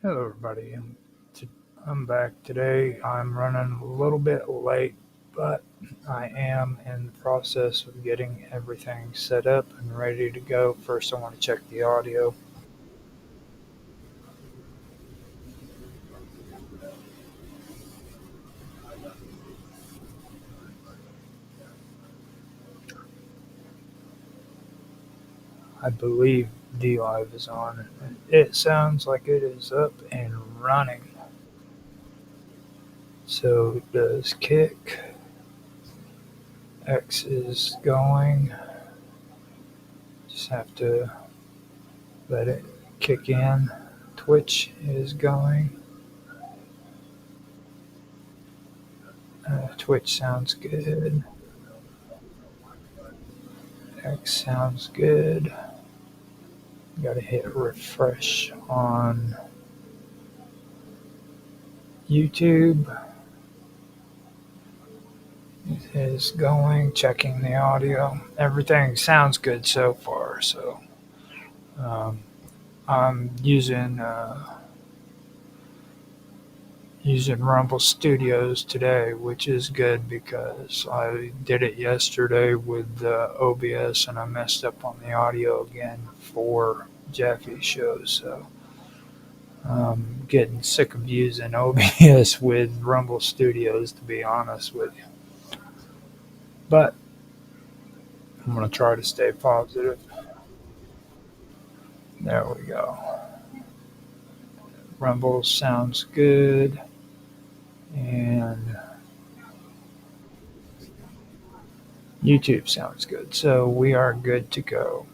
Hello, everybody. I'm back today. I'm running a little bit late, but I am in the process of getting everything set up and ready to go. First, I want to check the audio. I believe D Live is on. It sounds like it is up and running. So does Kick. X is going. Just have to let it kick in. Twitch is going. Twitch sounds good. X sounds good. Gotta hit refresh on YouTube. It is going, checking the audio. Everything sounds good so far. So um, I'm using Rumble Studios today, which is good because I did it yesterday with OBS and I messed up on the audio again for Jaffe's show. So I'm getting sick of using OBS with Rumble Studios, to be honest with you. But I'm going to try to stay positive. There we go. Rumble sounds good. And YouTube sounds good. So we are good to go.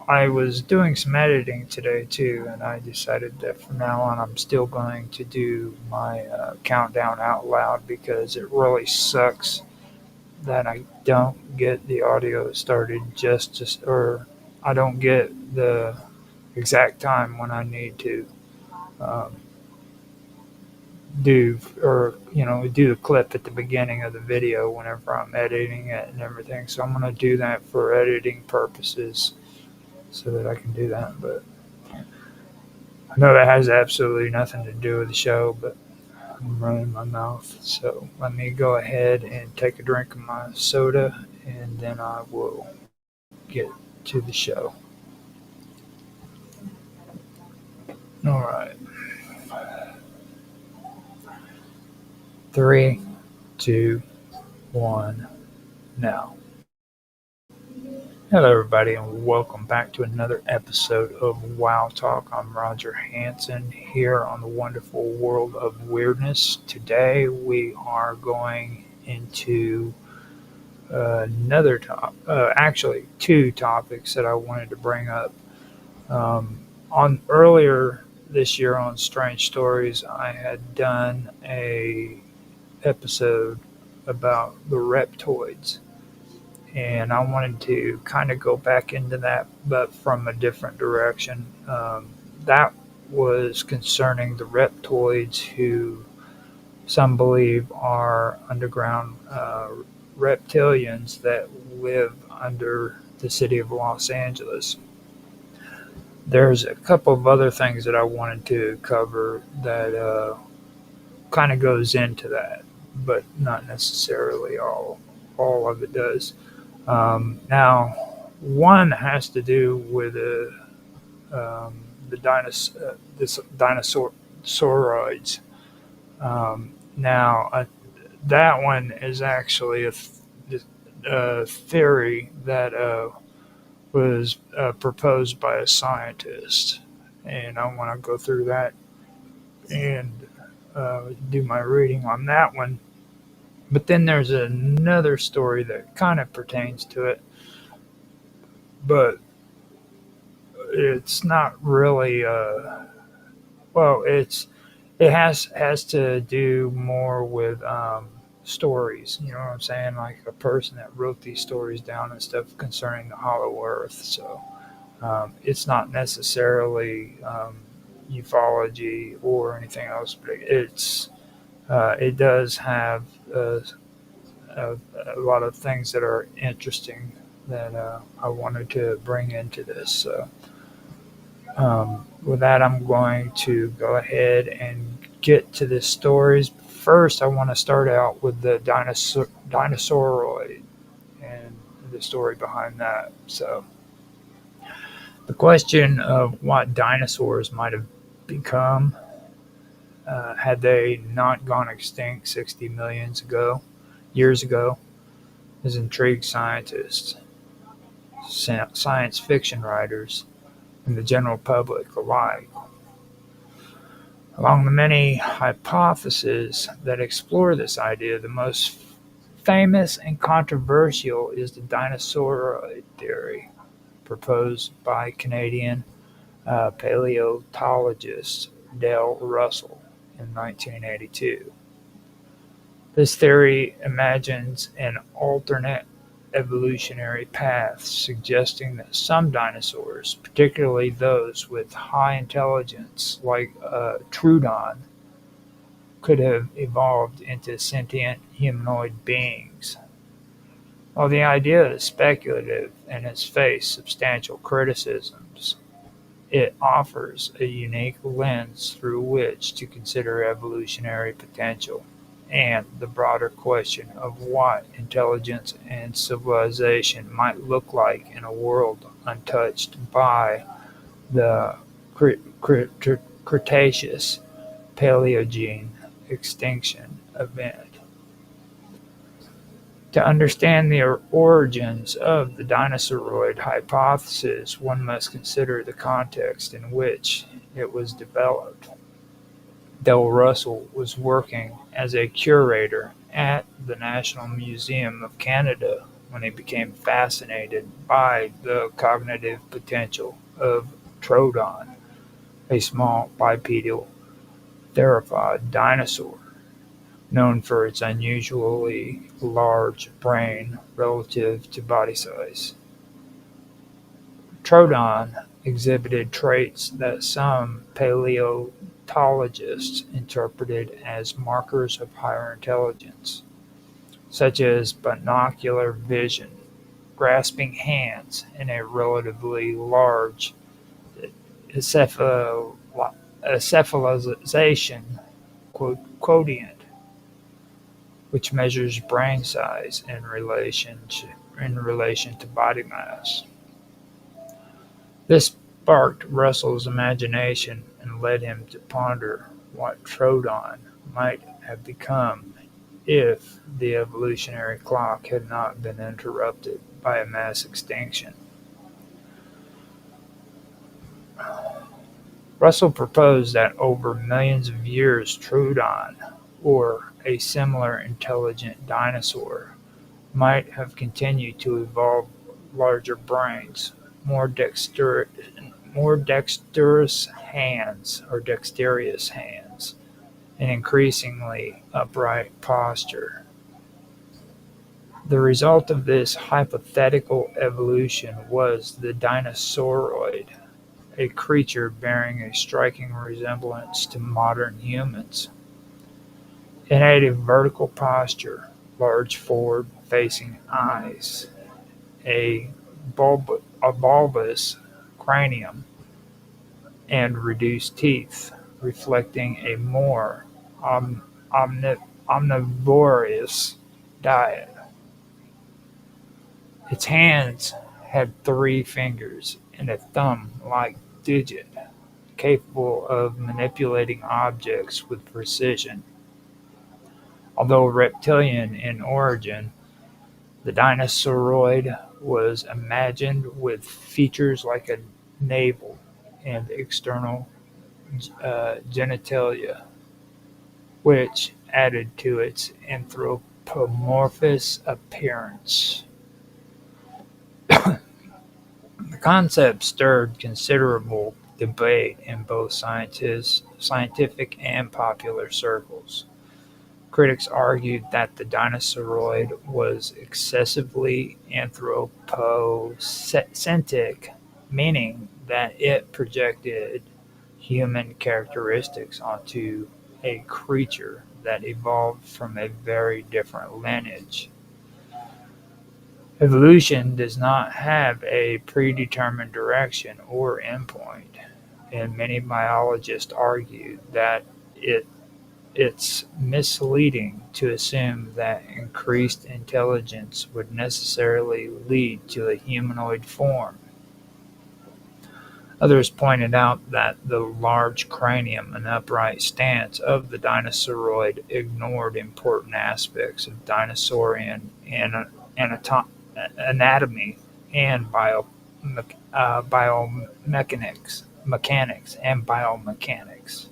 I was doing some editing today too, and I decided that from now on I'm still going to do my countdown out loud because it really sucks that I don't get the audio started or I don't get the exact time when I need to um, do the clip at the beginning of the video whenever I'm editing it and everything. So I'm going to do that for editing purposes so that I can do that. But I know that has absolutely nothing to do with the show, but I'm running my mouth. So let me go ahead and take a drink of my soda and then I will get to the show. All right. 3, 2, 1, now. Hello, everybody, and welcome back to another episode of WWOW Talk. I'm Roger Hanson here on the wonderful world of weirdness. Today, we are going into actually two topics that I wanted to bring up. On earlier this year on Strange Stories, I had done a episode about the reptoids, and I wanted to kind of go back into that, but from a different direction. That was concerning the reptoids, who some believe are underground reptilians that live under the city of Los Angeles. There's a couple of other things that I wanted to cover that kind of goes into that, but not necessarily all of it does. Now, one has to do with this dinosauroids. Now, that one is actually a theory that was proposed by a scientist, and I want to go through that and do my reading on that one. But then there's another story that kind of pertains to it, but it's not really. Well, it has to do more with stories. You know what I'm saying? Like a person that wrote these stories down and stuff concerning the Hollow Earth. So it's not necessarily ufology or anything else, but it does have a, a lot of things that are interesting that I wanted to bring into this. With that, I'm going to go ahead and get to the stories. First, I want to start out with the dinosauroid and the story behind that. So, the question of what dinosaurs might have become had they not gone extinct 60 million years ago has intrigued scientists, science fiction writers, and the general public alike. Among the many hypotheses that explore this idea, the most famous and controversial is the dinosauroid theory, proposed by Canadian paleontologist Dale Russell in 1982. This theory imagines an alternate evolutionary path, suggesting that some dinosaurs, particularly those with high intelligence like Troodon, could have evolved into sentient humanoid beings. While the idea is speculative and has faced substantial criticisms, it offers a unique lens through which to consider evolutionary potential and the broader question of what intelligence and civilization might look like in a world untouched by the Cretaceous Paleogene extinction event. To understand the origins of the dinosauroid hypothesis, one must consider the context in which it was developed. Del Russell was working as a curator at the National Museum of Canada when he became fascinated by the cognitive potential of Troodon, a small bipedal theropod dinosaur known for its unusually large brain relative to body size. Troodon exhibited traits that some paleontologists interpreted as markers of higher intelligence, such as binocular vision, grasping hands, and a relatively large cephalization quotient, which measures brain size in relation to body mass. This sparked Russell's imagination and led him to ponder what Troodon might have become if the evolutionary clock had not been interrupted by a mass extinction. Russell proposed that over millions of years Troodon, or a similar intelligent dinosaur, might have continued to evolve larger brains, more dexterous hands, and increasingly upright posture. The result of this hypothetical evolution was the dinosauroid, a creature bearing a striking resemblance to modern humans. It had a vertical posture, large forward-facing eyes, a bulbous cranium, and reduced teeth, reflecting a more omnivorous diet. Its hands had 3 fingers and a thumb-like digit, capable of manipulating objects with precision. Although reptilian in origin, the dinosauroid was imagined with features like a navel and external genitalia, which added to its anthropomorphous appearance. The concept stirred considerable debate in both scientific and popular circles. Critics argued that the dinosauroid was excessively anthropocentric, meaning that it projected human characteristics onto a creature that evolved from a very different lineage. Evolution does not have a predetermined direction or endpoint. and many biologists argue that it's misleading to assume that increased intelligence would necessarily lead to a humanoid form. Others pointed out that the large cranium and upright stance of the dinosauroid ignored important aspects of dinosaurian anatomy and biomechanics.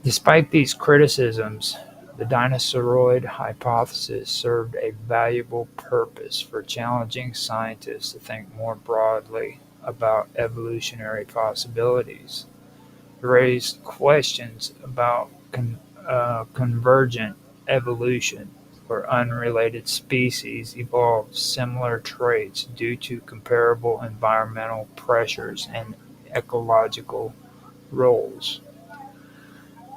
Despite these criticisms, the dinosauroid hypothesis served a valuable purpose for challenging scientists to think more broadly about evolutionary possibilities. It raised questions about convergent evolution, where unrelated species evolved similar traits due to comparable environmental pressures and ecological roles.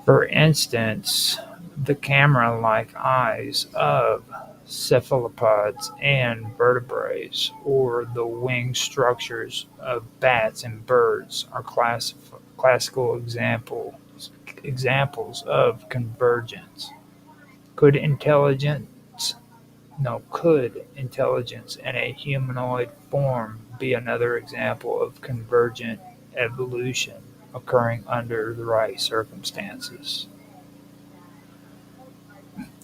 For instance, the camera-like eyes of cephalopods and vertebrates, or the wing structures of bats and birds, are classical examples of convergence. Could intelligence could intelligence in a humanoid form be another example of convergent evolution occurring under the right circumstances?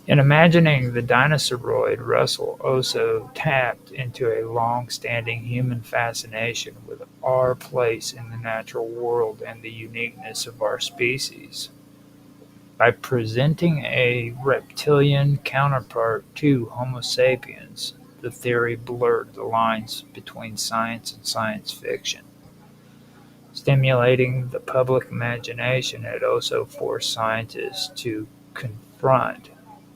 In imagining the dinosauroid, Russell also tapped into a long-standing human fascination with our place in the natural world and the uniqueness of our species. By presenting a reptilian counterpart to Homo sapiens, the theory blurred the lines between science and science fiction. Stimulating the public imagination, it also forced scientists to confront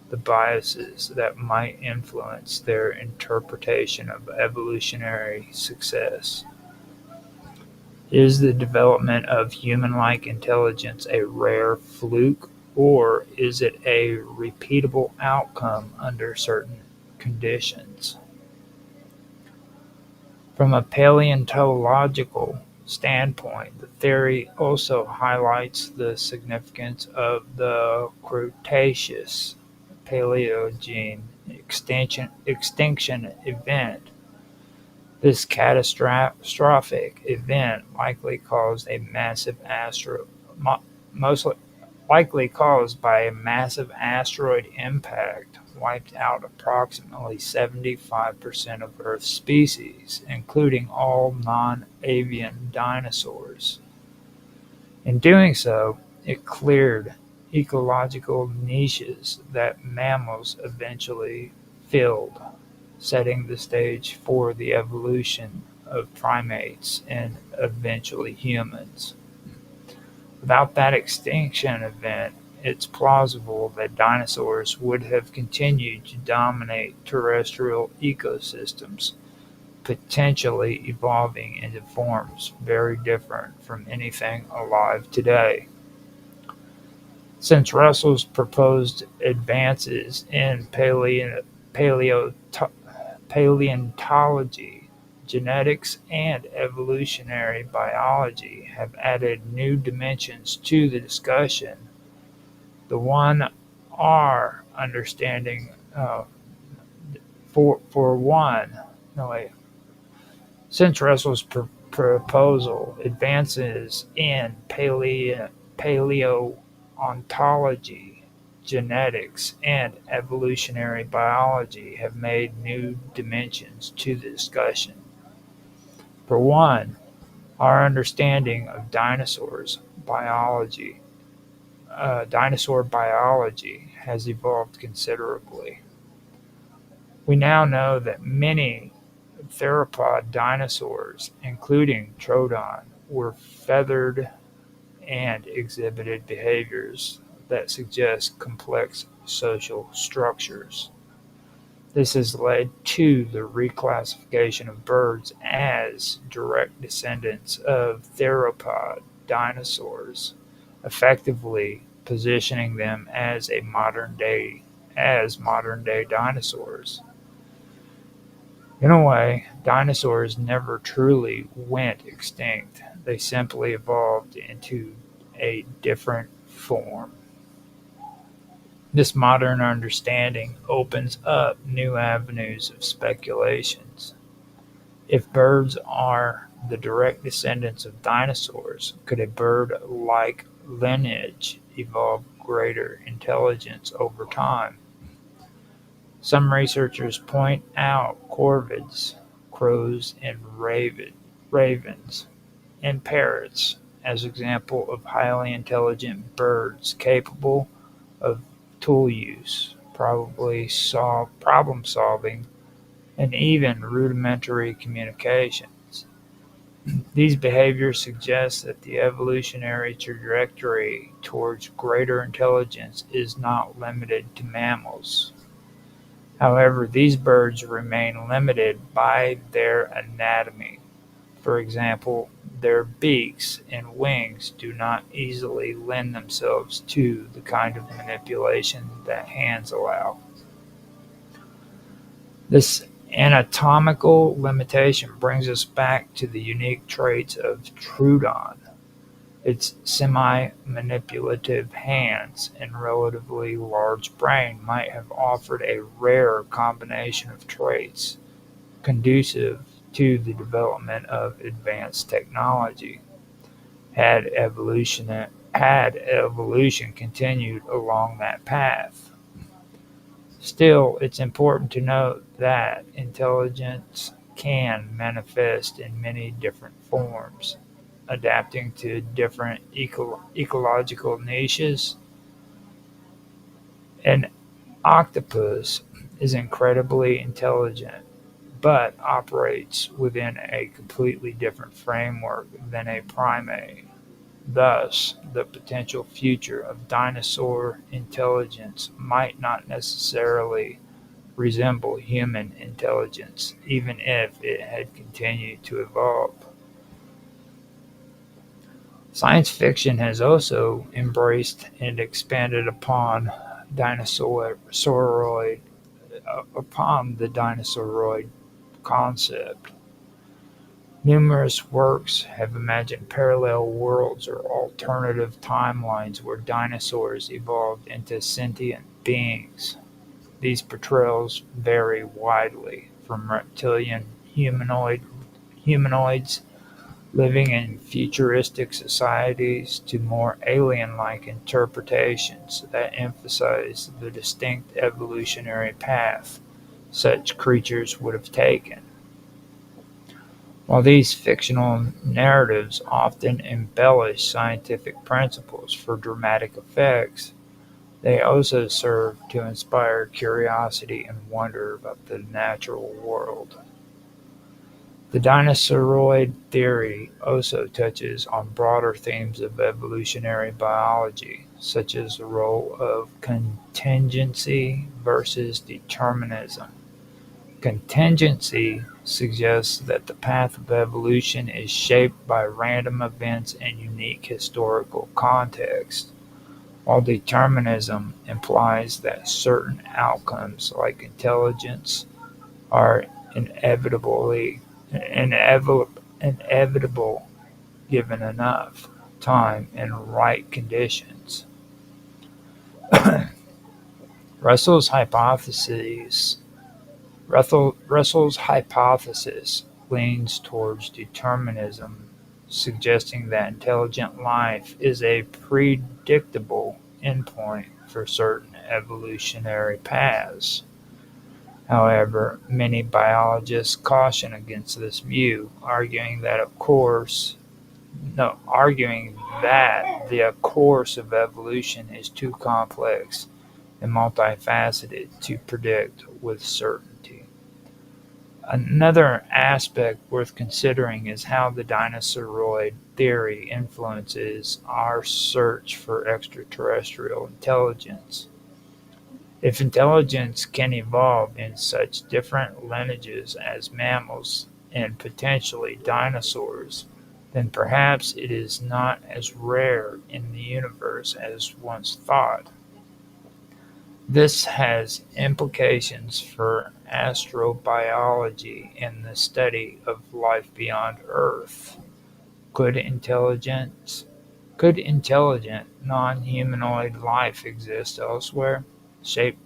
the biases that might influence their interpretation of evolutionary success. Is the development of human-like intelligence a rare fluke, or is it a repeatable outcome under certain conditions? From a paleontological standpoint, the theory also highlights the significance of the Cretaceous Paleogene extinction event. This catastrophic event most likely caused by a massive asteroid impact, wiped out approximately 75% of Earth's species, including all non-avian dinosaurs. In doing so, it cleared ecological niches that mammals eventually filled, setting the stage for the evolution of primates and eventually humans. Without that extinction event, it's plausible that dinosaurs would have continued to dominate terrestrial ecosystems, potentially evolving into forms very different from anything alive today. Since Russell's proposed advances in paleontology, genetics, and evolutionary biology have added new dimensions to the discussion. The one our understanding for one, no wait, since Russell's proposal, advances in paleontology, genetics, and evolutionary biology have made new dimensions to the discussion. For one, our understanding of dinosaur biology has evolved considerably. We now know that many theropod dinosaurs, including Troodon, were feathered and exhibited behaviors that suggest complex social structures. This has led to the reclassification of birds as direct descendants of theropod dinosaurs, effectively positioning them as modern day dinosaurs. In a way, dinosaurs never truly went extinct. They simply evolved into a different form. This modern understanding opens up new avenues of speculations. If birds are the direct descendants of dinosaurs, could a bird-like lineage evolve greater intelligence over time? Some researchers point out corvids, crows and ravens, and parrots as examples of highly intelligent birds capable of tool use, probably problem solving, and even rudimentary communications. These behaviors suggest that the evolutionary trajectory towards greater intelligence is not limited to mammals. However, these birds remain limited by their anatomy. For example, their beaks and wings do not easily lend themselves to the kind of manipulation that hands allow. This anatomical limitation brings us back to the unique traits of Troodon. Its semi-manipulative hands and relatively large brain might have offered a rare combination of traits conducive to the development of advanced technology. Had evolution continued along that path. Still, it's important to note that intelligence can manifest in many different forms, adapting to different ecological niches. An octopus is incredibly intelligent, but operates within a completely different framework than a primate. Thus, the potential future of dinosaur intelligence might not necessarily resemble human intelligence, even if it had continued to evolve. Science fiction has also embraced and expanded dinosauroid upon the dinosauroid concept. Numerous works have imagined parallel worlds or alternative timelines where dinosaurs evolved into sentient beings. These portrayals vary widely, from reptilian humanoids living in futuristic societies to more alien-like interpretations that emphasize the distinct evolutionary path such creatures would have taken. While these fictional narratives often embellish scientific principles for dramatic effects, they also serve to inspire curiosity and wonder about the natural world. The dinosauroid theory also touches on broader themes of evolutionary biology, such as the role of contingency versus determinism. Contingency suggests that the path of evolution is shaped by random events and unique historical context, while determinism implies that certain outcomes, like intelligence, are inevitable given enough time and right conditions. Russell's hypothesis Russell's hypothesis leans towards determinism, suggesting that intelligent life is a predictable endpoint for certain evolutionary paths. However, many biologists caution against this view, arguing that the course of evolution is too complex and multifaceted to predict with certainty. Another aspect worth considering is how the dinosauroid theory influences our search for extraterrestrial intelligence. If intelligence can evolve in such different lineages as mammals and potentially dinosaurs, then perhaps it is not as rare in the universe as once thought. This has implications for astrobiology and the study of life beyond Earth. Could intelligent non-humanoid life exist elsewhere, shaped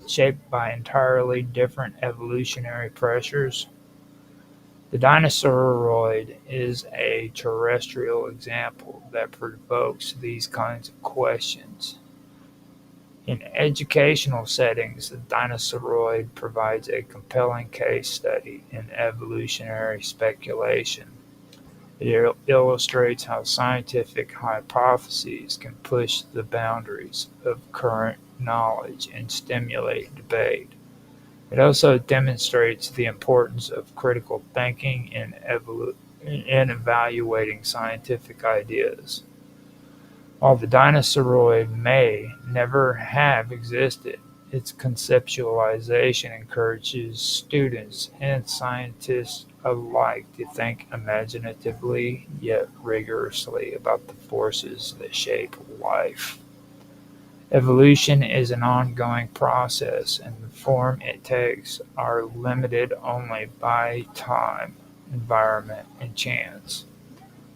shaped by entirely different evolutionary pressures? The dinosauroid is a terrestrial example that provokes these kinds of questions. In educational settings, the dinosauroid provides a compelling case study in evolutionary speculation. It illustrates how scientific hypotheses can push the boundaries of current knowledge and stimulate debate. It also demonstrates the importance of critical thinking in evaluating scientific ideas. While the dinosauroid may never have existed, its conceptualization encourages students and scientists alike to think imaginatively yet rigorously about the forces that shape life. Evolution is an ongoing process, and the form it takes are limited only by time, environment, and chance.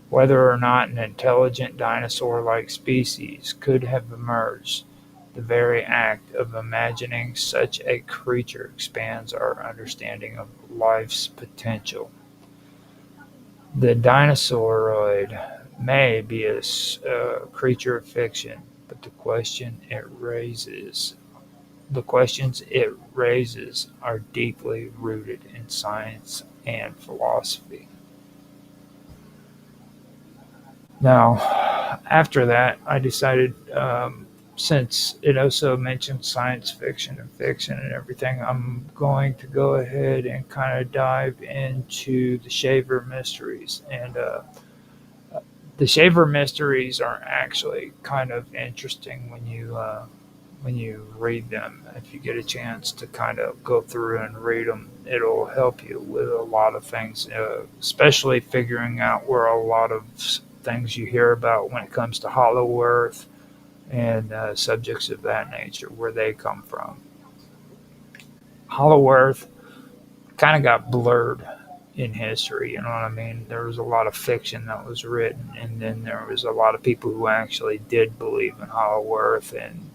Whether or not an intelligent dinosaur-like species could have emerged, the very act of imagining such a creature expands our understanding of life's potential. The dinosauroid may be a creature of fiction, but the questions it raises are deeply rooted in science and philosophy. Now, after that, I decided, since it also mentioned science fiction and fiction and everything, I'm going to go ahead and kind of dive into the Shaver mysteries. And the Shaver mysteries are actually kind of interesting when you read them. If you get a chance to kind of go through and read them, it'll help you with a lot of things, especially figuring out where a lot of things you hear about when it comes to Hollow Earth and subjects of that nature, where they come from. Hollow Earth kind of got blurred in history, you know what I mean? There was a lot of fiction that was written, and then there was a lot of people who actually did believe in Hollow Earth, and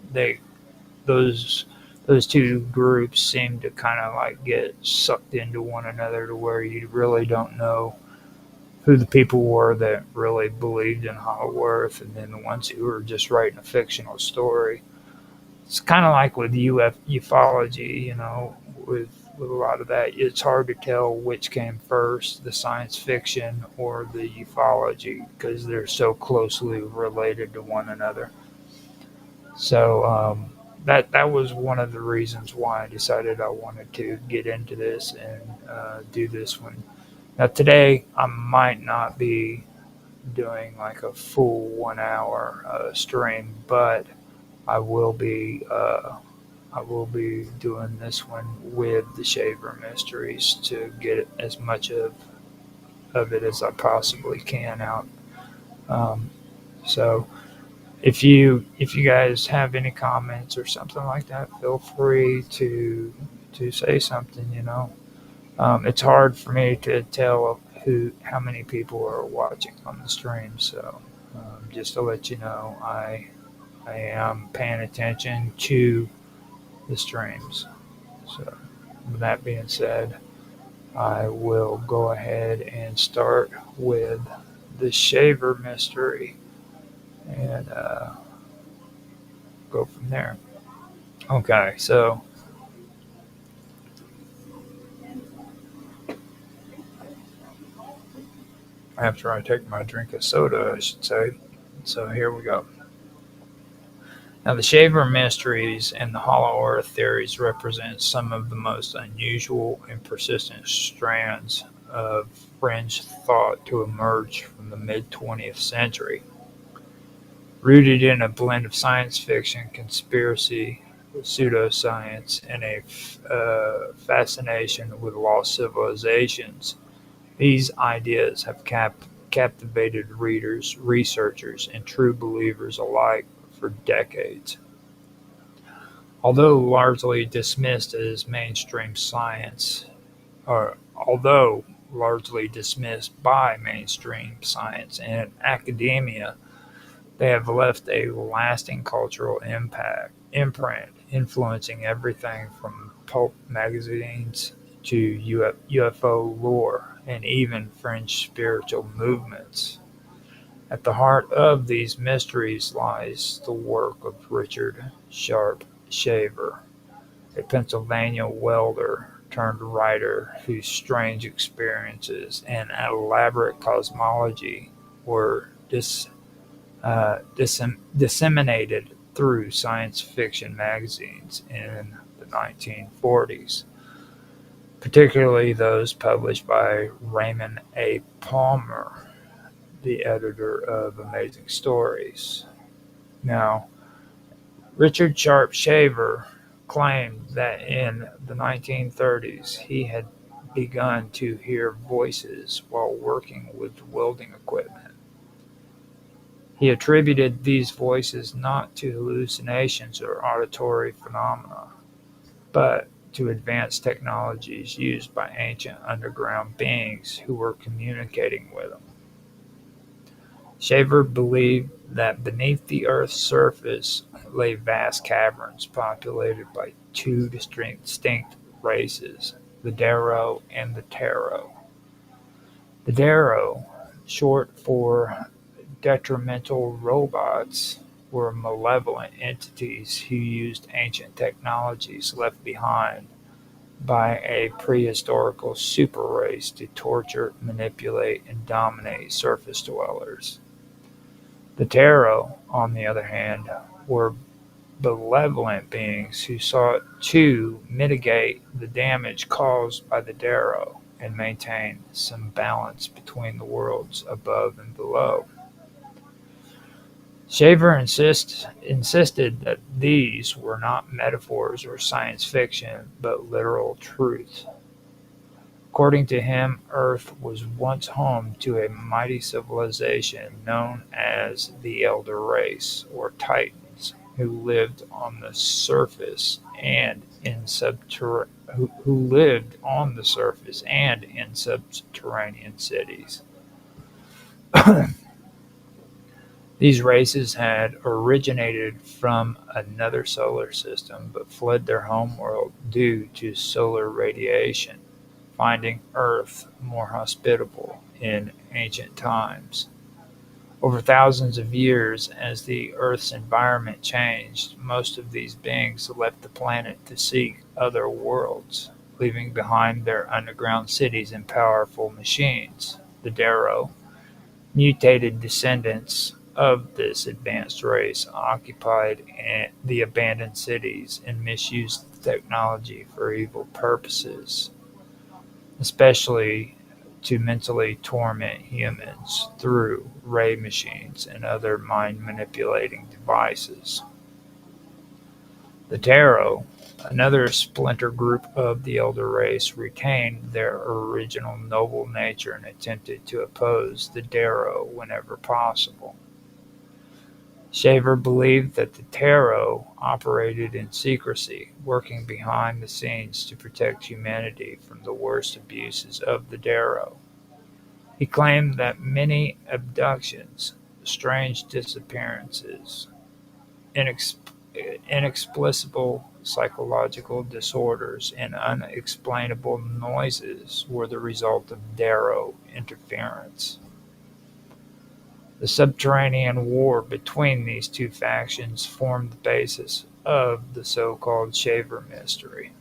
those those two groups seem to kind of like get sucked into one another to where you really don't know who the people were that really believed in Hollow Earth, and then the ones who were just writing a fictional story. It's kind of like with ufology, with a lot of that. It's hard to tell which came first, the science fiction or the ufology, because they're so closely related to one another. So that was one of the reasons why I decided I wanted to get into this and do this one. Now today I might not be doing like a full 1 hour stream, but I will be I will be doing this one with the Shaver Mysteries to get as much of it as I possibly can out. Um, so if you guys have any comments or something like that, feel free to say something. It's hard for me to tell how many people are watching on the stream. So just to let you know, I am paying attention to the streams. So with that being said, I will go ahead and start with the Shaver mystery and go from there. Okay, so after I take my drink of soda, I should say. So here we go. Now, the Shaver mysteries and the Hollow Earth theories represent some of the most unusual and persistent strands of fringe thought to emerge from the mid 20th century. Rooted in a blend of science fiction, conspiracy, pseudoscience, and a fascination with lost civilizations, these ideas have captivated readers, researchers, and true believers alike for decades. Although largely dismissed as mainstream science, or although largely dismissed by mainstream science and academia, they have left a lasting cultural imprint, influencing everything from pulp magazines to UFO lore and even fringe spiritual movements. At the heart of these mysteries lies the work of Richard Sharp Shaver, a Pennsylvania welder turned writer whose strange experiences and elaborate cosmology were disseminated through science fiction magazines in the 1940s, particularly those published by Raymond A. Palmer, the editor of Amazing Stories. Now, Richard Sharp Shaver claimed that in the 1930s he had begun to hear voices while working with welding equipment. He attributed these voices not to hallucinations or auditory phenomena, but to advanced technologies used by ancient underground beings who were communicating with him. Shaver believed that beneath the Earth's surface lay vast caverns populated by two distinct races, the Darrow and the Tarot. The Darrow, short for detrimental robots, were malevolent entities who used ancient technologies left behind by a prehistorical super race to torture, manipulate, and dominate surface dwellers. The Tarot, on the other hand, were benevolent beings who sought to mitigate the damage caused by the Darrow and maintain some balance between the worlds above and below. Shaver insisted that these were not metaphors or science fiction, but literal truth. According to him, Earth was once home to a mighty civilization known as the Elder Race, or Titans, who lived on the surface and in subterranean cities. These races had originated from another solar system but fled their homeworld due to solar radiation, finding Earth more hospitable in ancient times. Over thousands of years, as the Earth's environment changed, most of these beings left the planet to seek other worlds, leaving behind their underground cities and powerful machines. The Darrow, mutated descendants of this advanced race, occupied the abandoned cities and misused the technology for evil purposes, especially to mentally torment humans through ray machines and other mind-manipulating devices. The Tarot, another splinter group of the Elder Race, retained their original noble nature and attempted to oppose the Darrow whenever possible. Shaver believed that the Tarot operated in secrecy, working behind the scenes to protect humanity from the worst abuses of the Darrow. He claimed that many abductions, strange disappearances, inexplicable psychological disorders, and unexplainable noises were the result of Darrow interference. The subterranean war between these two factions formed the basis of the so-called Shaver Mystery.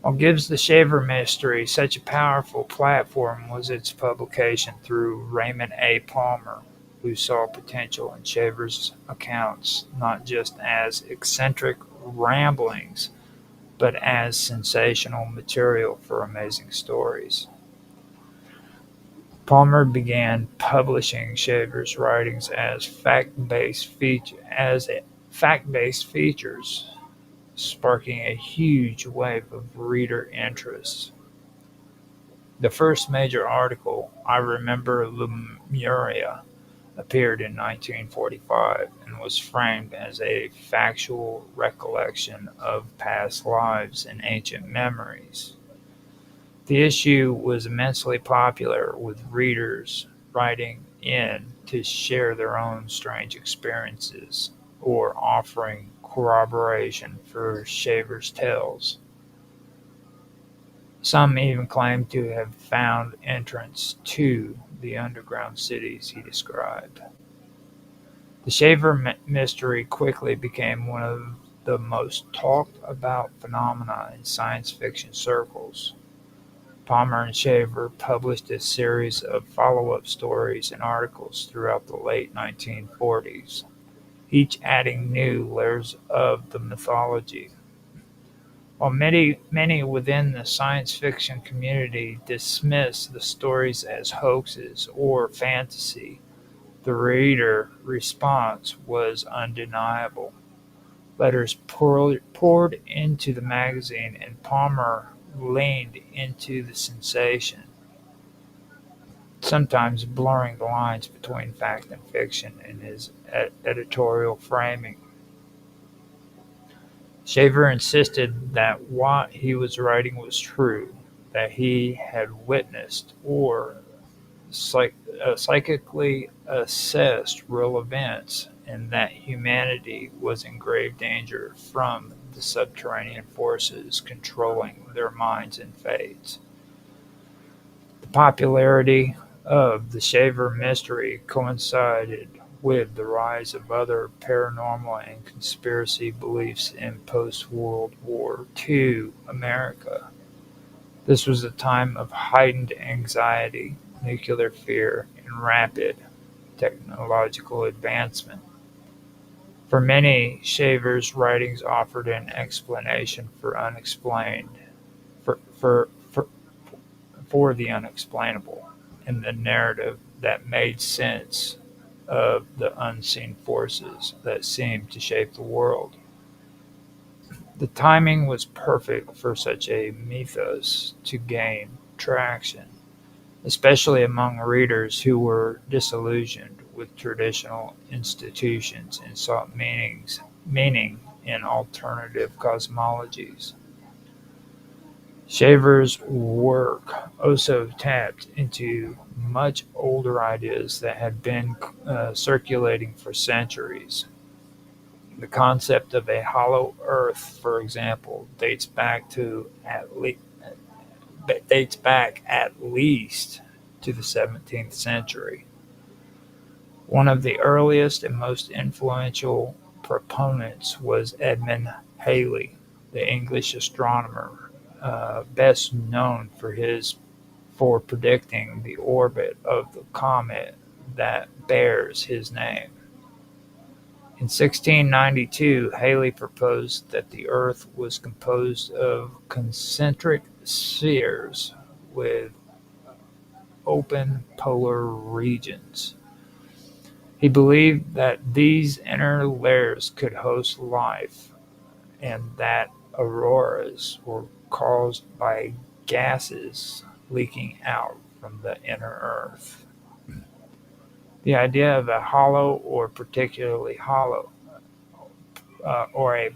What gives the Shaver Mystery such a powerful platform was its publication through Raymond A. Palmer, who saw potential in Shaver's accounts not just as eccentric ramblings, but as sensational material for amazing stories. Palmer began publishing Shaver's writings as fact-based features, sparking a huge wave of reader interest. The first major article, "I Remember Lemuria," appeared in 1945 and was framed as a factual recollection of past lives and ancient memories. The issue was immensely popular, with readers writing in to share their own strange experiences or offering corroboration for Shaver's tales. Some even claimed to have found entrance to the underground cities he described. The Shaver mystery quickly became one of the most talked about phenomena in science fiction circles. Palmer and Shaver published a series of follow-up stories and articles throughout the late 1940s, each adding new layers of the mythology. While many within the science fiction community dismissed the stories as hoaxes or fantasy, the reader response was undeniable. Letters poured into the magazine, and Palmer leaned into the sensation, sometimes blurring the lines between fact and fiction in his editorial framing. Shaver insisted that what he was writing was true, that he had witnessed or psychically assessed real events, and that humanity was in grave danger from the subterranean forces controlling their minds and fates. The popularity of the Shaver mystery coincided with the rise of other paranormal and conspiracy beliefs in post-World War II America. This was a time of heightened anxiety, nuclear fear, and rapid technological advancement. For many, Shaver's writings offered an explanation for, for, for, for the unexplainable, and the narrative that made sense of the unseen forces that seemed to shape the world. The timing was perfect for such a mythos to gain traction, especially among readers who were disillusioned with traditional institutions and sought meaning in alternative cosmologies. Shaver's work also tapped into much older ideas that had been circulating for centuries. The concept of a hollow Earth, for example, dates back at least to the 17th century. One of the earliest and most influential proponents was Edmund Halley, the English astronomer, best known for predicting the orbit of the comet that bears his name. In 1692, Halley proposed that the Earth was composed of concentric spheres with open polar regions. He believed that these inner layers could host life, and that auroras were caused by gases leaking out from the inner Earth. The idea of a hollow or particularly hollow uh, or a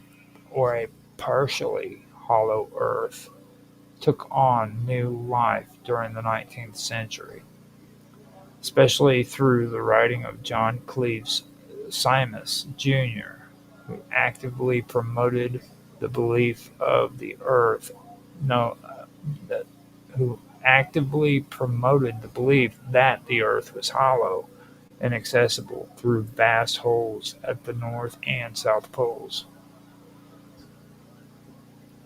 or a partially hollow Earth took on new life during the 19th century, especially through the writing of John Cleves Simus, Jr., who actively promoted the belief of the Earth no, that, who actively promoted the belief that the Earth was hollow and accessible through vast holes at the North and South Poles.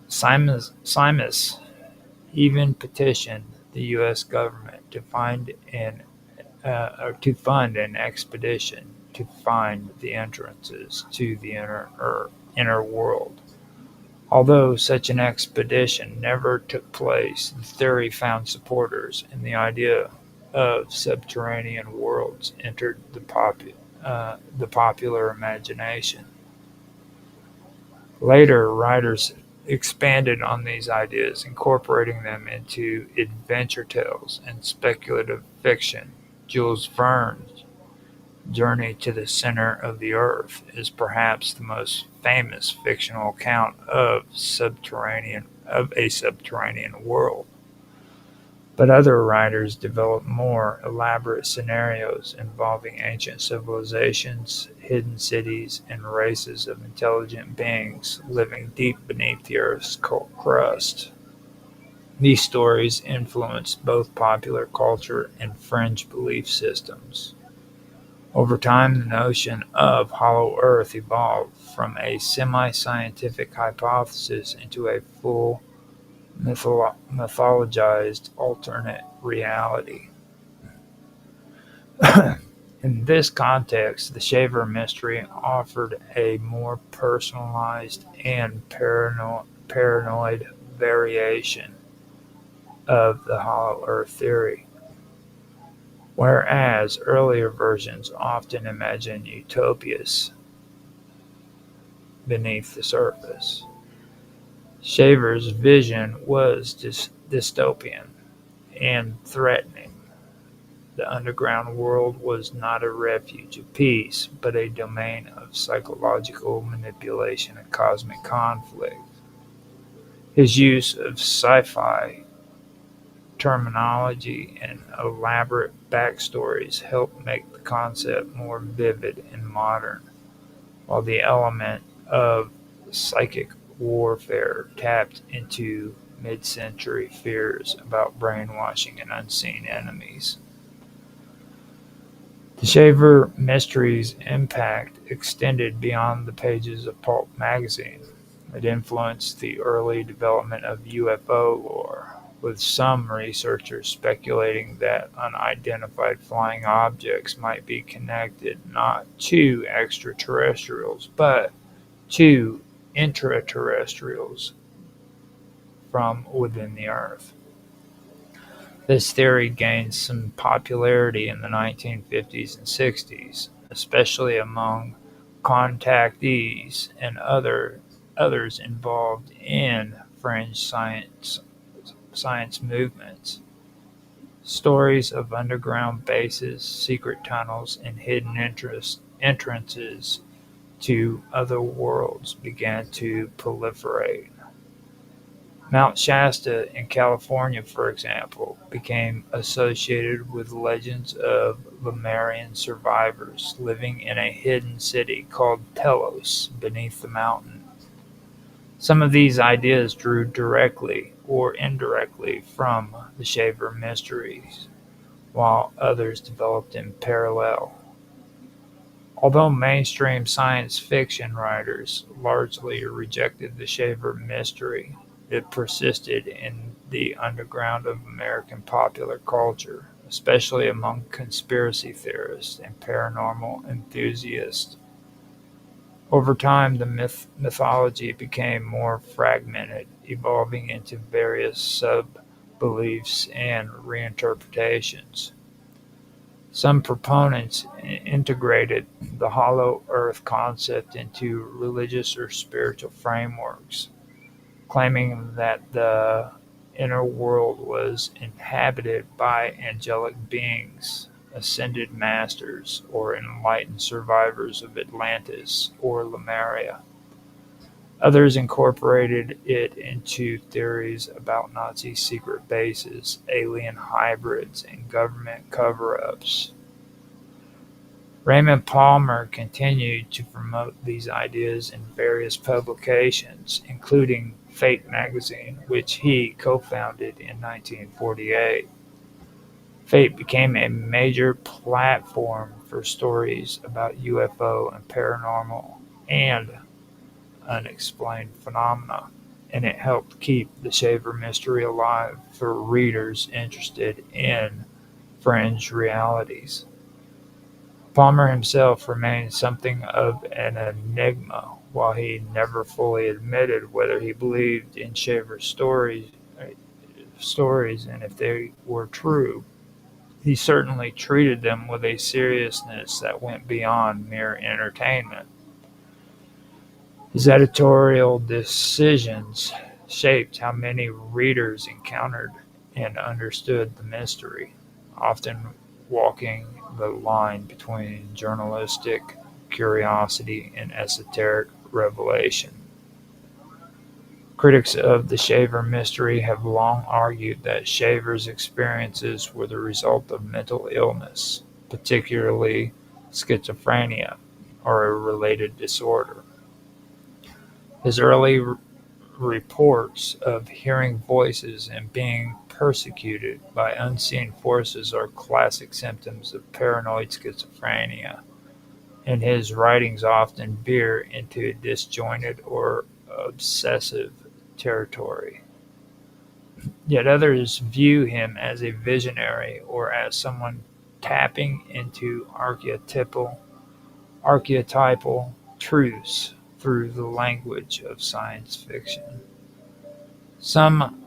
Simus even petitioned the U.S. government to fund an expedition to find the entrances to the inner world. Although such an expedition never took place, the theory found supporters, and the idea of subterranean worlds entered the popular imagination. Later, writers expanded on these ideas, incorporating them into adventure tales and speculative fiction. Jules Verne's Journey to the Center of the Earth is perhaps the most famous fictional account of a subterranean world. But other writers developed more elaborate scenarios involving ancient civilizations, hidden cities, and races of intelligent beings living deep beneath the Earth's crust. These stories influenced both popular culture and fringe belief systems. Over time, the notion of Hollow Earth evolved from a semi-scientific hypothesis into a full mythologized alternate reality. In this context, the Shaver mystery offered a more personalized and paranoid variation of the Hollow Earth theory, whereas earlier versions often imagined utopias beneath the surface. Shaver's vision was dystopian and threatening. The underground world was not a refuge of peace, but a domain of psychological manipulation and cosmic conflict. His use of sci-fi terminology and elaborate backstories helped make the concept more vivid and modern, while the element of psychic warfare tapped into mid-century fears about brainwashing and unseen enemies. The Shaver mystery's impact extended beyond the pages of pulp magazine. It influenced the early development of UFO lore, with some researchers speculating that unidentified flying objects might be connected not to extraterrestrials, but to intraterrestrials from within the Earth. This theory gained some popularity in the 1950s and 60s, especially among contactees and others involved in fringe science movements. Stories of underground bases, secret tunnels, and hidden entrances to other worlds began to proliferate. Mount Shasta in California, for example, became associated with legends of Lemurian survivors living in a hidden city called Telos beneath the mountain. Some of these ideas drew directly or indirectly from the Shaver mysteries, while others developed in parallel. Although mainstream science fiction writers largely rejected the Shaver mystery, it persisted in the underground of American popular culture, especially among conspiracy theorists and paranormal enthusiasts. Over time, the mythology became more fragmented, evolving into various sub-beliefs and reinterpretations. Some proponents integrated the hollow earth concept into religious or spiritual frameworks, claiming that the inner world was inhabited by angelic beings, ascended masters, or enlightened survivors of Atlantis or Lemuria. Others incorporated it into theories about Nazi secret bases, alien hybrids, and government cover-ups. Raymond Palmer continued to promote these ideas in various publications, including Fate magazine, which he co-founded in 1948. Fate became a major platform for stories about UFO and paranormal and unexplained phenomena, and it helped keep the Shaver mystery alive for readers interested in fringe realities. Palmer himself remained something of an enigma, while he never fully admitted whether he believed in Shaver's stories and if they were true. He certainly treated them with a seriousness that went beyond mere entertainment. His editorial decisions shaped how many readers encountered and understood the mystery, often walking the line between journalistic curiosity and esoteric revelation. Critics of the Shaver mystery have long argued that Shaver's experiences were the result of mental illness, particularly schizophrenia or a related disorder. His early reports of hearing voices and being persecuted by unseen forces are classic symptoms of paranoid schizophrenia, and his writings often veer into disjointed or obsessive territory. Yet others view him as a visionary or as someone tapping into archetypal truths through the language of science fiction. Some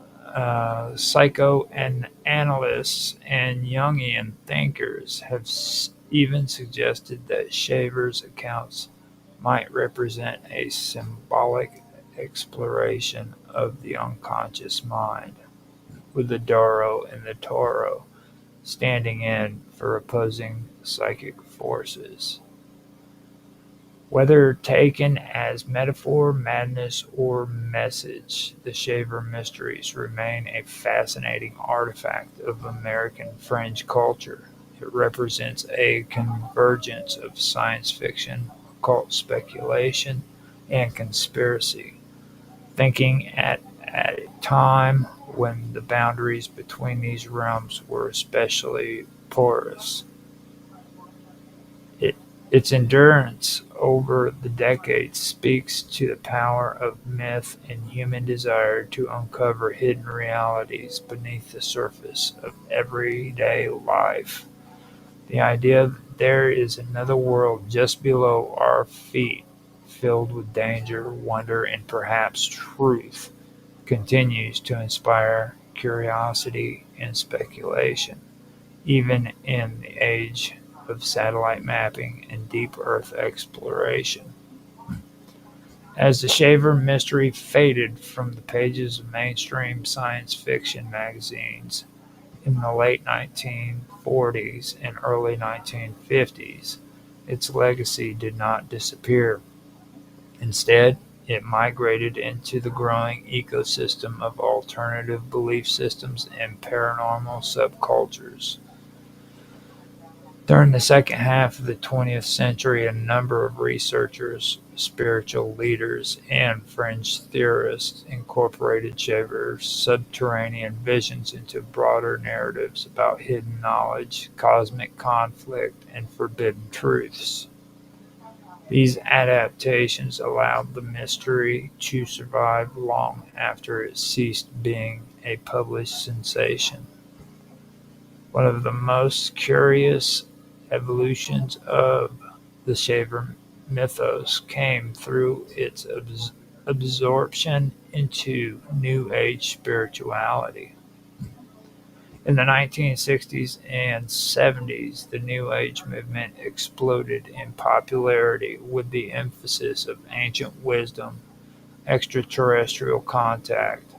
psychoanalysts and Jungian thinkers have even suggested that Shaver's accounts might represent a symbolic exploration of the unconscious mind, with the Doro and the Toro standing in for opposing psychic forces. Whether taken as metaphor, madness, or message, the Shaver Mysteries remain a fascinating artifact of American fringe culture. It represents a convergence of science fiction, occult speculation, and conspiracy thinking at a time when the boundaries between these realms were especially porous. It, its endurance over the decades speaks to the power of myth and human desire to uncover hidden realities beneath the surface of everyday life. The idea that there is another world just below our feet, filled with danger, wonder, and perhaps truth, continues to inspire curiosity and speculation, even in the age of satellite mapping and deep Earth exploration. As the Shaver mystery faded from the pages of mainstream science fiction magazines in the late 1940s and early 1950s, its legacy did not disappear. Instead, it migrated into the growing ecosystem of alternative belief systems and paranormal subcultures. During the second half of the 20th century, a number of researchers, spiritual leaders, and fringe theorists incorporated Shaver's subterranean visions into broader narratives about hidden knowledge, cosmic conflict, and forbidden truths. These adaptations allowed the mystery to survive long after it ceased being a published sensation. One of the most curious evolutions of the Shaver mythos came through its absorption into New Age spirituality. In the 1960s and 70s, the New Age movement exploded in popularity with the emphasis of ancient wisdom, extraterrestrial contact,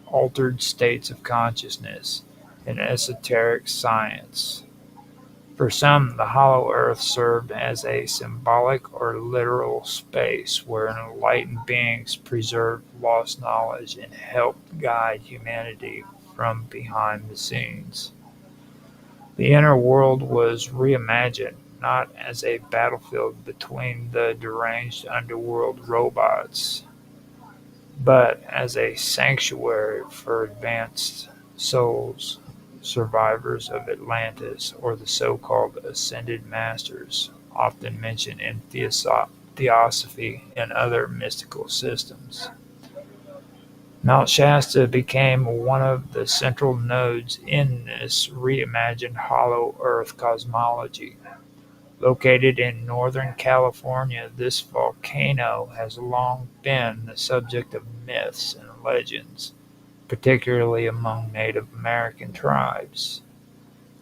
altered states of consciousness, and esoteric science. For some, the Hollow Earth served as a symbolic or literal space where enlightened beings preserved lost knowledge and helped guide humanity from behind the scenes. The inner world was reimagined not as a battlefield between the deranged underworld robots, but as a sanctuary for advanced souls, survivors of Atlantis, or the so-called Ascended Masters, often mentioned in theosophy and other mystical systems. Mount Shasta became one of the central nodes in this reimagined Hollow Earth cosmology. Located in Northern California, this volcano has long been the subject of myths and legends, particularly among Native American tribes.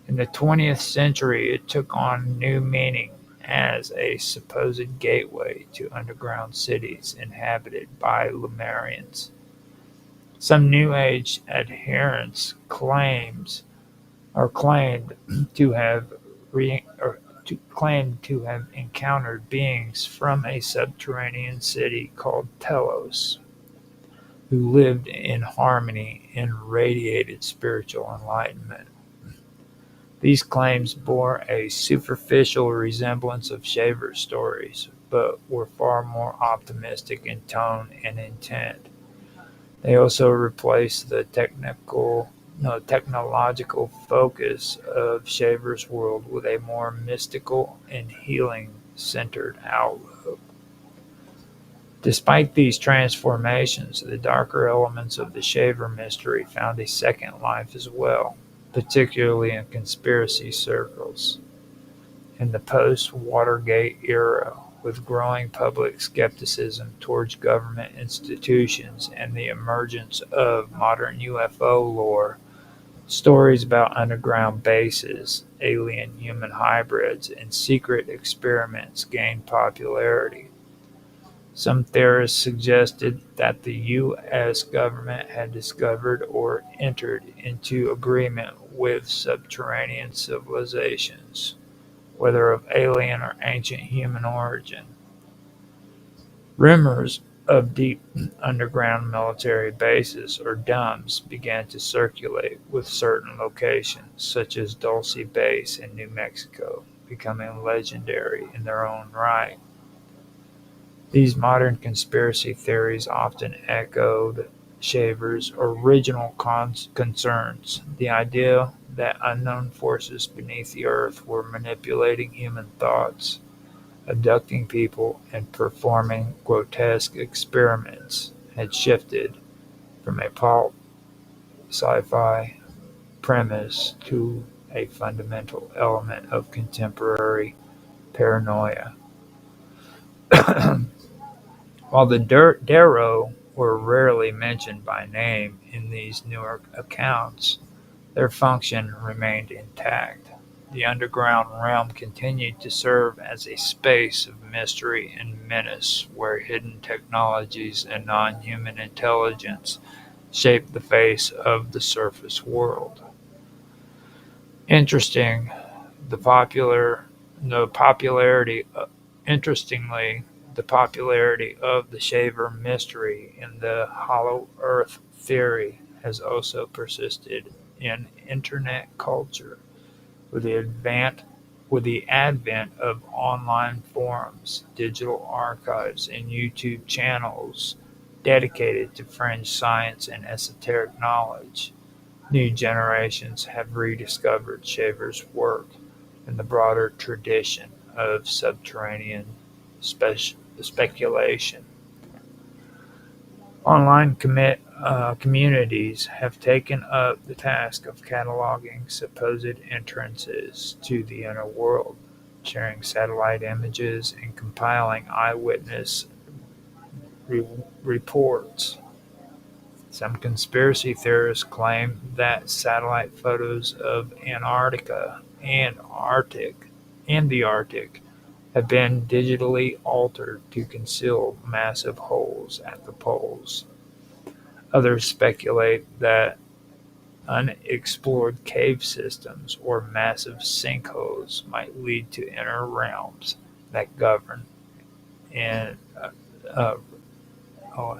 In the 20th century, it took on new meaning as a supposed gateway to underground cities inhabited by Lemurians. Some New Age adherents claimed to have encountered beings from a subterranean city called Telos. who lived in harmony and radiated spiritual enlightenment. These claims bore a superficial resemblance of Shaver's stories, but were far more optimistic in tone and intent. They also replaced the technological focus of Shaver's world with a more mystical and healing-centered outlook. Despite these transformations, the darker elements of the Shaver mystery found a second life as well, particularly in conspiracy circles. In the post-Watergate era, with growing public skepticism towards government institutions and the emergence of modern UFO lore, stories about underground bases, alien-human hybrids, and secret experiments gained popularity. Some theorists suggested that the U.S. government had discovered or entered into agreement with subterranean civilizations, whether of alien or ancient human origin. Rumors of deep underground military bases or DUMBs began to circulate, with certain locations, such as Dulce Base in New Mexico, becoming legendary in their own right. These modern conspiracy theories often echoed Shaver's original concerns, the idea that unknown forces beneath the earth were manipulating human thoughts, abducting people, and performing grotesque experiments, had shifted from a pulp sci-fi premise to a fundamental element of contemporary paranoia. While the Darrow were rarely mentioned by name in these newer accounts, their function remained intact. The underground realm continued to serve as a space of mystery and menace where hidden technologies and non-human intelligence shaped the face of the surface world. Interesting, the popular, the popularity, interestingly, the popularity of the Shaver mystery and the Hollow Earth theory has also persisted in internet culture. With the advent of online forums, digital archives, and YouTube channels dedicated to fringe science and esoteric knowledge, new generations have rediscovered Shaver's work in the broader tradition of subterranean speculation. Online communities have taken up the task of cataloging supposed entrances to the inner world, sharing satellite images and compiling eyewitness reports. Some conspiracy theorists claim that satellite photos of Antarctica and the Arctic have been digitally altered to conceal massive holes at the poles. Others speculate that unexplored cave systems or massive sinkholes might lead to inner realms that govern and uh, uh,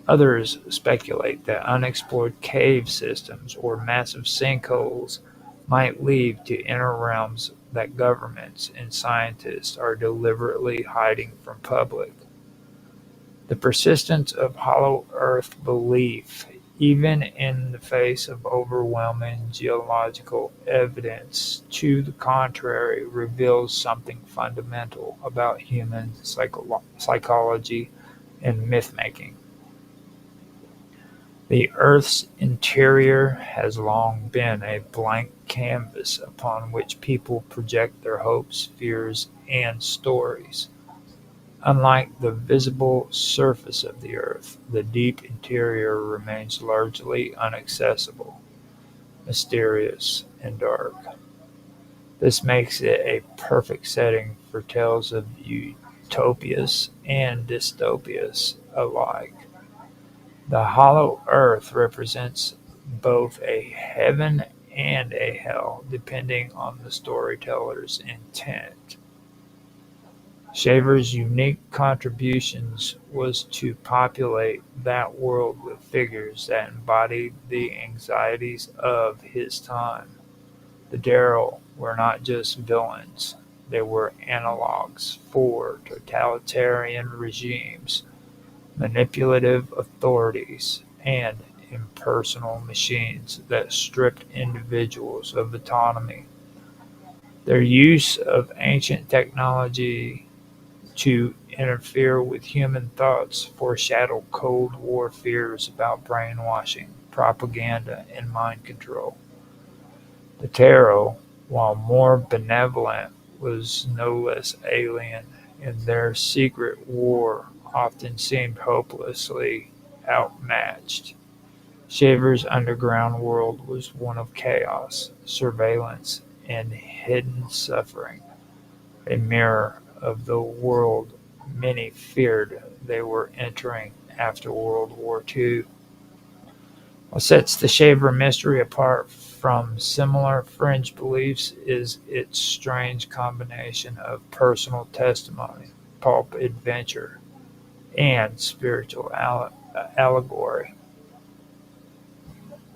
others speculate that unexplored cave systems or massive sinkholes might lead to inner realms that governments and scientists are deliberately hiding from public. The persistence of hollow earth belief, even in the face of overwhelming geological evidence to the contrary, reveals something fundamental about human psychology and myth-making. The Earth's interior has long been a blank canvas upon which people project their hopes, fears, and stories. Unlike the visible surface of the Earth, the deep interior remains largely inaccessible, mysterious, and dark. This makes it a perfect setting for tales of utopias and dystopias alike. The hollow earth represents both a heaven and a hell, depending on the storyteller's intent. Shaver's unique contributions was to populate that world with figures that embodied the anxieties of his time. The Darrow were not just villains, they were analogues for totalitarian regimes, manipulative authorities, and impersonal machines that stripped individuals of autonomy. Their use of ancient technology to interfere with human thoughts foreshadowed Cold War fears about brainwashing, propaganda, and mind control. The Tarot, while more benevolent, was no less alien, and their secret war often seemed hopelessly outmatched. Shaver's underground world was one of chaos, surveillance, and hidden suffering, a mirror of the world many feared they were entering after World War II. What sets the Shaver mystery apart from similar fringe beliefs is its strange combination of personal testimony, pulp adventure, and spiritual allegory.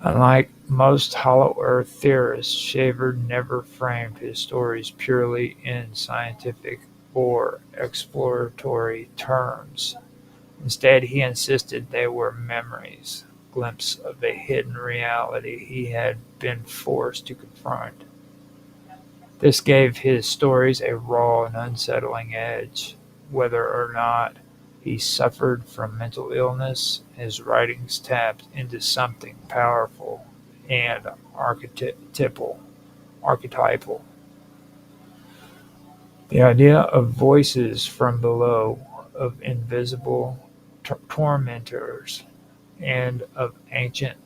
Unlike most Hollow Earth theorists, Shaver never framed his stories purely in scientific or exploratory terms. Instead, he insisted they were memories, glimpses of a hidden reality he had been forced to confront. This gave his stories a raw and unsettling edge. Whether or not he suffered from mental illness, his writings tapped into something powerful and archetypal. The idea of voices from below, of invisible tormentors, and of ancient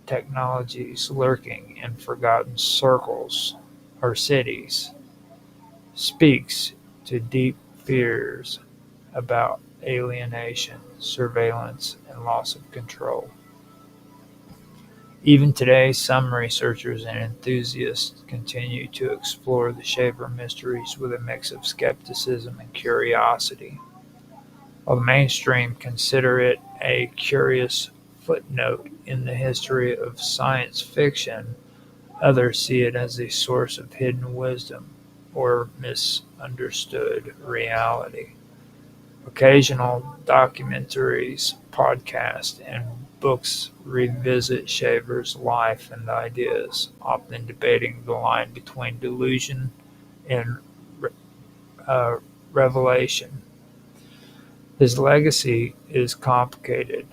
technologies lurking in forgotten circles or cities speaks to deep fears about alienation, surveillance, and loss of control. Even today, some researchers and enthusiasts continue to explore the Shaver mysteries with a mix of skepticism and curiosity. While the mainstream consider it a curious footnote in the history of science fiction, others see it as a source of hidden wisdom or misunderstood reality. Occasional documentaries, podcasts, and books revisit Shaver's life and ideas, often debating the line between delusion and uh, revelation. His legacy is complicated,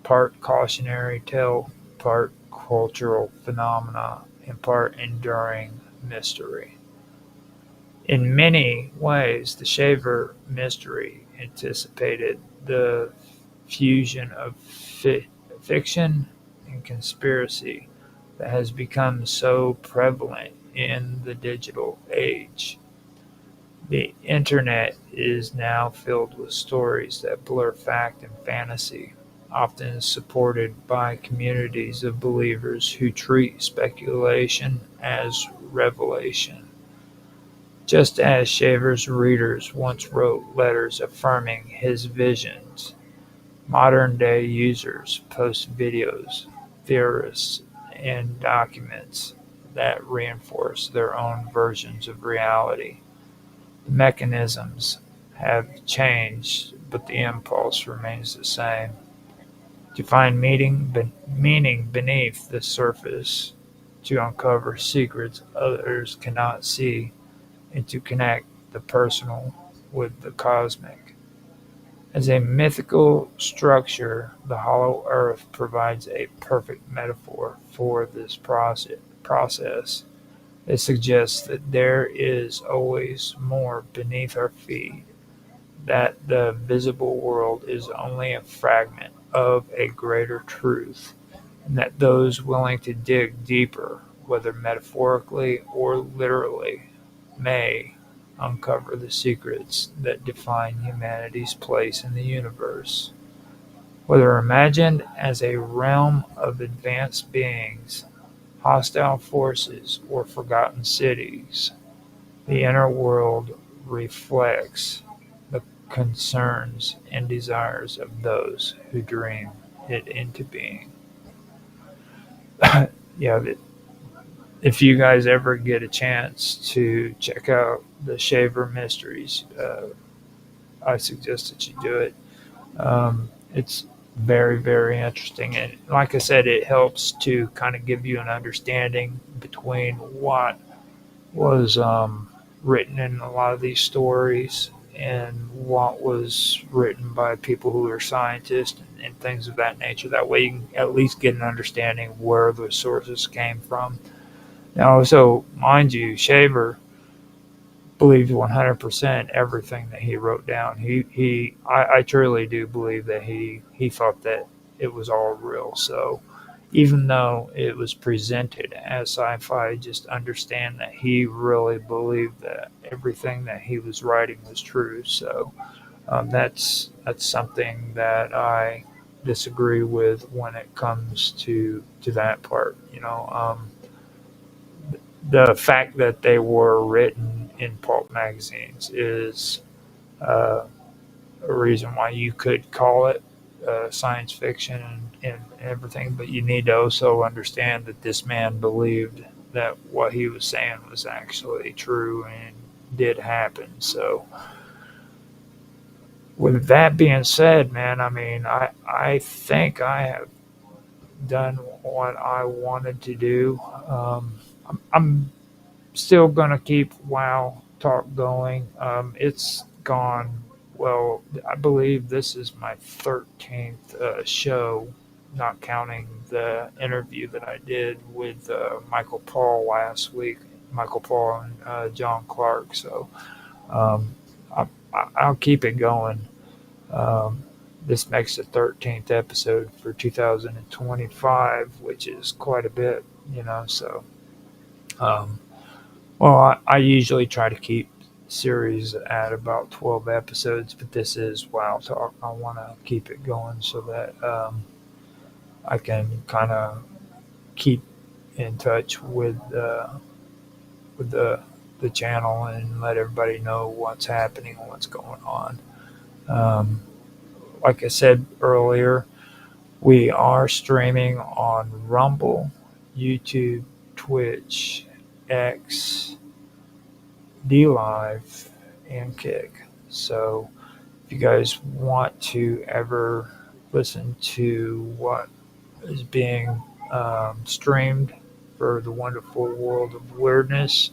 part cautionary tale, part cultural phenomena, and part enduring mystery. In many ways, the Shaver mystery anticipated the fusion of fiction and conspiracy that has become so prevalent in the digital age. The internet is now filled with stories that blur fact and fantasy, often supported by communities of believers who treat speculation as revelation. Just as Shaver's readers once wrote letters affirming his visions, modern-day users post videos, theories, and documents that reinforce their own versions of reality. The mechanisms have changed, but the impulse remains the same: to find meaning beneath the surface, to uncover secrets others cannot see, and to connect the personal with the cosmic. As a mythical structure, the Hollow Earth provides a perfect metaphor for this process. It suggests that there is always more beneath our feet, that the visible world is only a fragment of a greater truth, and that those willing to dig deeper, whether metaphorically or literally, may uncover the secrets that define humanity's place in the universe. Whether imagined as a realm of advanced beings, hostile forces, or forgotten cities, the inner world reflects concerns and desires of those who dream it into being. Yeah, if you guys ever get a chance to check out the Shaver Mysteries, I suggest that you do it. It's very, very interesting. And like I said, it helps to kind of give you an understanding between what was written in a lot of these stories and what was written by people who are scientists and things of that nature. That way you can at least get an understanding of where the sources came from. Now, so mind you, Shaver believed 100% everything that he wrote down. I truly do believe that he thought that it was all real. So even though it was presented as sci-fi, just understand that he really believed that everything that he was writing was true. So that's something that I disagree with when it comes to that part. The fact that they were written in pulp magazines is uh, a reason why you could call it science fiction and everything, but you need to also understand that this man believed that what he was saying was actually true and did happen. So, with that being said, man, I mean, I think I have done what I wanted to do. I'm still gonna keep WoW Talk going. It's gone. Well, I believe this is my 13th show, not counting the interview that I did with Michael Paul last week. Michael Paul and John Clark. So um, I'll keep it going. Um, this makes the 13th episode for 2025, which is quite a bit, So. Um, Well, I usually try to keep series at about 12 episodes, but this is WoW Talk. I want to keep it going so that I can kind of keep in touch with the channel and let everybody know what's happening and what's going on. Um, like I said earlier, we are streaming on Rumble, YouTube, Twitch, X, D Live, and Kick. So if you guys want to ever listen to what is being streamed for the wonderful world of weirdness,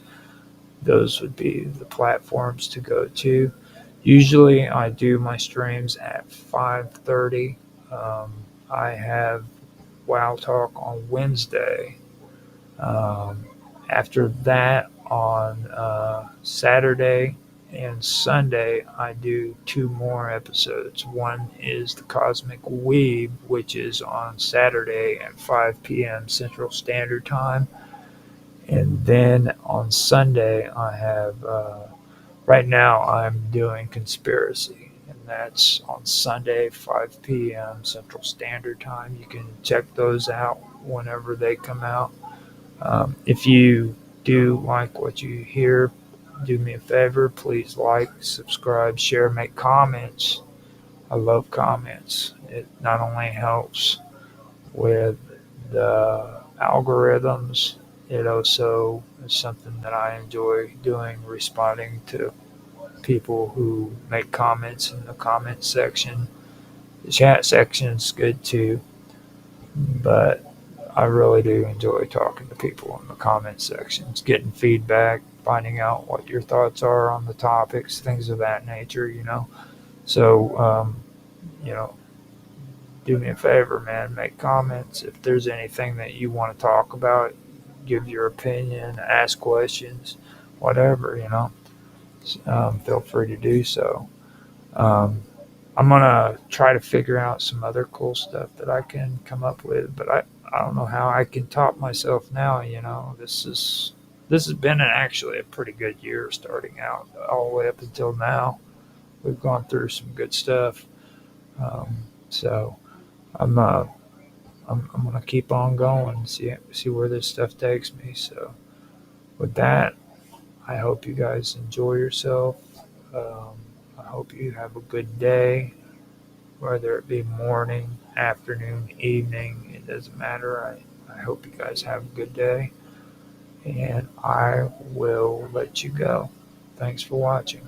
those would be the platforms to go to. Usually, I do my streams at 5:30. Um, I have WoW Talk on Wednesday. Um, After that, on Saturday and Sunday, I do two more episodes. One is the Cosmic Weeb, which is on Saturday at 5 p.m. Central Standard Time. And then on Sunday, I have, right now, I'm doing Conspiracy. And that's on Sunday, 5 p.m. Central Standard Time. You can check those out whenever they come out. If you do like what you hear, do me a favor. Please like, subscribe, share, make comments. I love comments. It not only helps with the algorithms, it also is something that I enjoy doing, responding to people who make comments in the comment section. The chat section's good too, but I really do enjoy talking to people in the comment sections, getting feedback, finding out what your thoughts are on the topics, things of that nature. So, you know, do me a favor, man, make comments. If there's anything that you want to talk about, give your opinion, ask questions, whatever. Feel free to do so. Um, I'm gonna try to figure out some other cool stuff that I can come up with, but I don't know how I can top myself now. This has been actually a pretty good year starting out all the way up until now. We've gone through some good stuff, so I'm I'm gonna keep on going, see where this stuff takes me. So with that, I hope you guys enjoy yourself. Um, I hope you have a good day, whether it be morning, afternoon, evening. It doesn't matter. I hope you guys have a good day, and I will let you go. Thanks for watching.